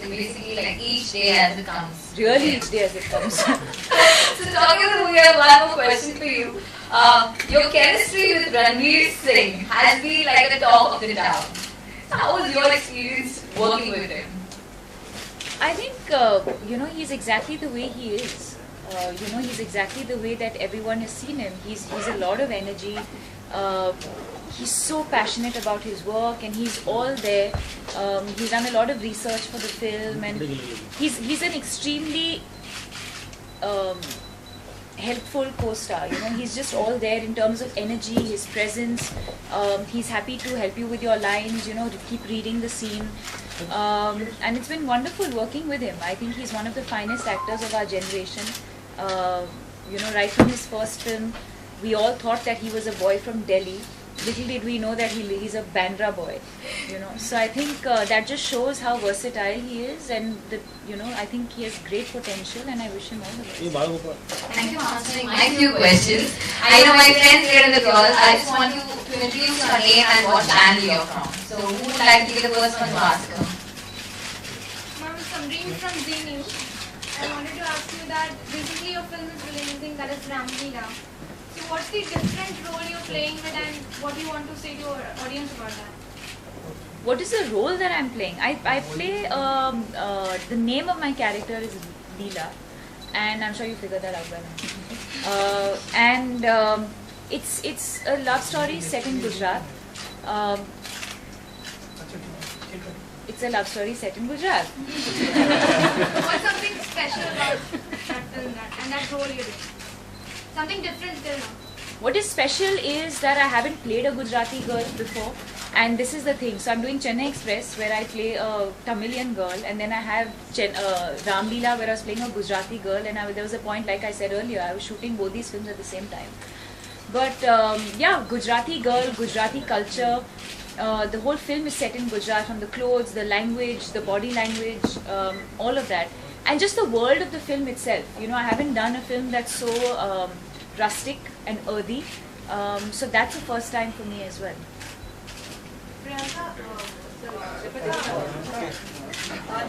So basically, like each day as it comes. Really, each day as it comes. So talking about the movie, I have one more question for you. Your chemistry with Ranveer Singh has been like the talk of the town. So how was your experience working with him? I think, he's exactly the way he is. He's exactly the way that everyone has seen him. He's a lot of energy. He's so passionate about his work, and he's all there. He's done a lot of research for the film, and he's an extremely helpful co-star. He's just all there in terms of energy, his presence. He's happy to help you with your lines, to keep reading the scene. And it's been wonderful working with him. I think he's one of the finest actors of our generation. Right from his first film, we all thought that he was a boy from Delhi. Little did we know that he's a Bandra boy. So I think that just shows how versatile he is, and I think he has great potential, and I wish him all the best. Thank you for answering my few questions. I know my friends here in the girls. I just want you to introduce your name and what channel you're from. So who would like to be the first one to ask her? Ma'am, Samreen from Z News. I wanted to ask you that recently your film is releasing, that is Ramleela. So what's the different role you're playing with, and what do you want to say to your audience about that? What is the role that I'm playing? I play, the name of my character is Leela, and I'm sure you figured that out by now. It's a love story set in Gujarat. It's a love story set in Gujarat. What's something special about that film and that role you're doing? Something different till now? What is special is that I haven't played a Gujarati girl before, and this is the thing. So I'm doing Chennai Express, where I play a Tamilian girl, and then I have Ramleela, where I was playing a Gujarati girl, and there was a point, like I said earlier, I was shooting both these films at the same time. But Gujarati girl, Gujarati culture. The whole film is set in Gujarat, from the clothes, the language, the body language, all of that. And just the world of the film itself. I haven't done a film that's so rustic and earthy. So that's the first time for me as well. Priyanka,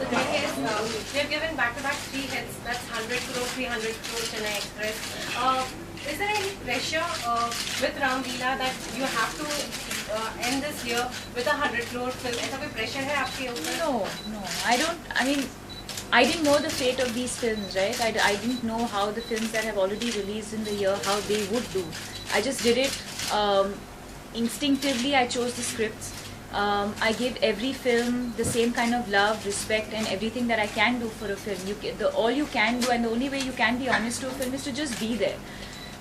the thing is, they've given back-to-back 3 hits. That's 100 crore, 300 crore, Chennai Express. Is there any pressure with Ramleela that you have to end this year with a 100 crore film? ऐसा कोई pressure है आपके ऊपर? No, I don't. I didn't know the fate of these films, right? I didn't know how the films that have already released in the year, how they would do. I just did it instinctively. I chose the scripts. I give every film the same kind of love, respect, and everything that I can do for a film. All you can do, and the only way you can be honest to a film is to just be there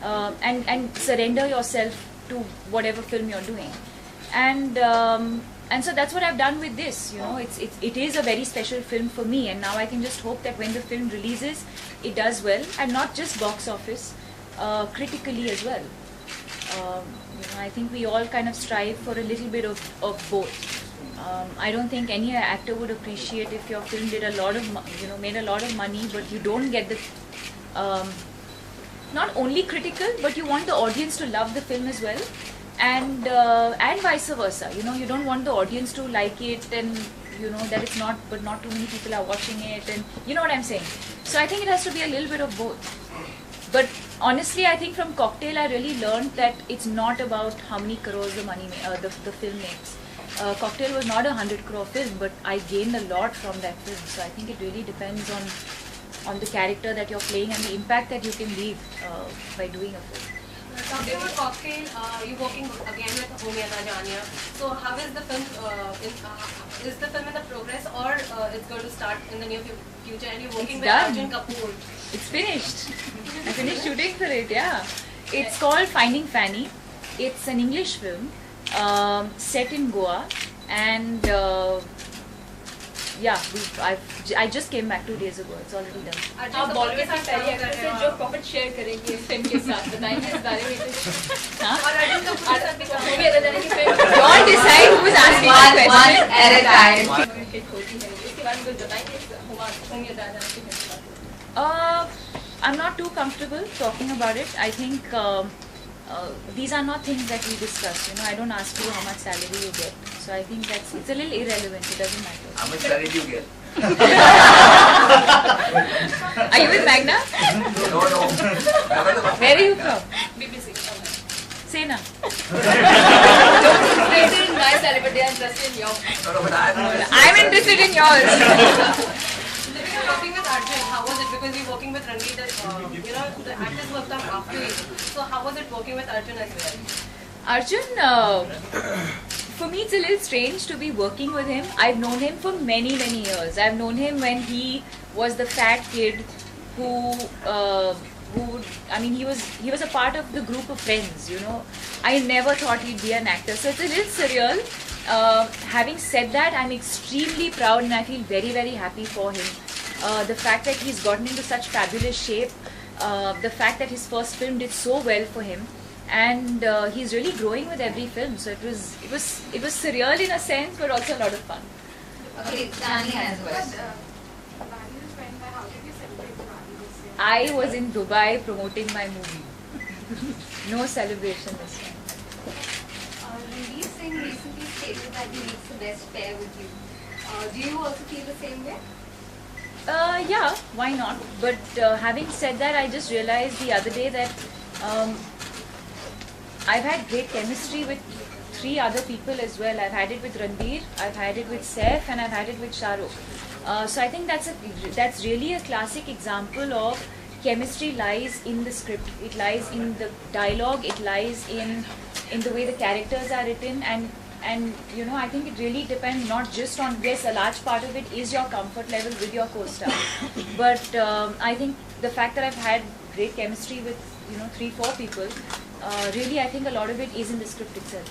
and surrender yourself to whatever film you're doing. And so that's what I've done with this. It is a very special film for me, and now I can just hope that when the film releases, it does well, and not just box office, critically as well. I think we all kind of strive for a little bit of both. I don't think any actor would appreciate if your film did a lot of, made a lot of money, but you don't get the, not only critical, but you want the audience to love the film as well. And vice versa. You don't want the audience to like it, and that it's not, but not too many people are watching it, and you know what I'm saying. So I think it has to be a little bit of both. But honestly, I think from Cocktail, I really learned that it's not about how many crores the film makes. Cocktail was not a 100 crore film, but I gained a lot from that film. So I think it really depends on the character that you're playing and the impact that you can leave by doing a film. Talking about Cocktail, you're working again with Homiyata Jania. So how is the film? Is the film in the progress, or it's going to start in the near future? And you're working with Arjun Kapoor. It's finished. I finished shooting for it. Yeah, it's called Finding Fanny. It's an English film set in Goa, and I just came back 2 days ago. It's already done. आप बॉलीवुड की पहली actress हैं जो profit share करेंगी इस film के साथ, बताएंगे इस बारे में कुछ? हाँ? और अर्जुन कपूर के साथ भी मूवी अदा जाने की film Don't decide who's asking the question. One at a time. Hit होती है, इसके बारे में कुछ बताएंगे मूवी अदा जाने की film? I'm not too comfortable talking about it. I think these are not things that we discuss. I don't ask you how much salary you get. So I think it's a little irrelevant. It doesn't matter. How much salary do you get? Are you with Magna? No. Where are you from? BBC. Say na. Don't be interested in my celebrity, I'm interested in your. No, but I'm interested in yours. Living and working with Arjun, how was it? Because you're working with Ranveer, the actors worked up after you. So how was it working with Arjun as well? Arjun, for me it's a little strange to be working with him. I've known him for many years. I've known him when he was the fat kid who he was a part of the group of friends, you know. I never thought he'd be an actor, so it's a little surreal. Having said that, I'm extremely proud and I feel very happy for him. The fact that he's gotten into such fabulous shape, the fact that his first film did so well for him, and he's really growing with every film. So it was surreal in a sense, but also a lot of fun. Okay, Dani has a question. How did you celebrate Diwali this year? I was in Dubai promoting my movie. No celebration this time. Ranveer Singh recently stated that he makes the best pair with you. Do you also feel the same way? Yeah, why not? But having said that, I just realized the other day that I've had great chemistry with 3 other people as well. I've had it with Ranveer, I've had it with Saif, and I've had it with Shah Rukh. So I think that's really a classic example of chemistry lies in the script. It lies in the dialogue. It lies in the way the characters are written, and you know, I think it really depends not just on, yes, a large part of it is your comfort level with your co-star, but I think the fact that I've had great chemistry with 3-4 people, really I think a lot of it is in the script itself.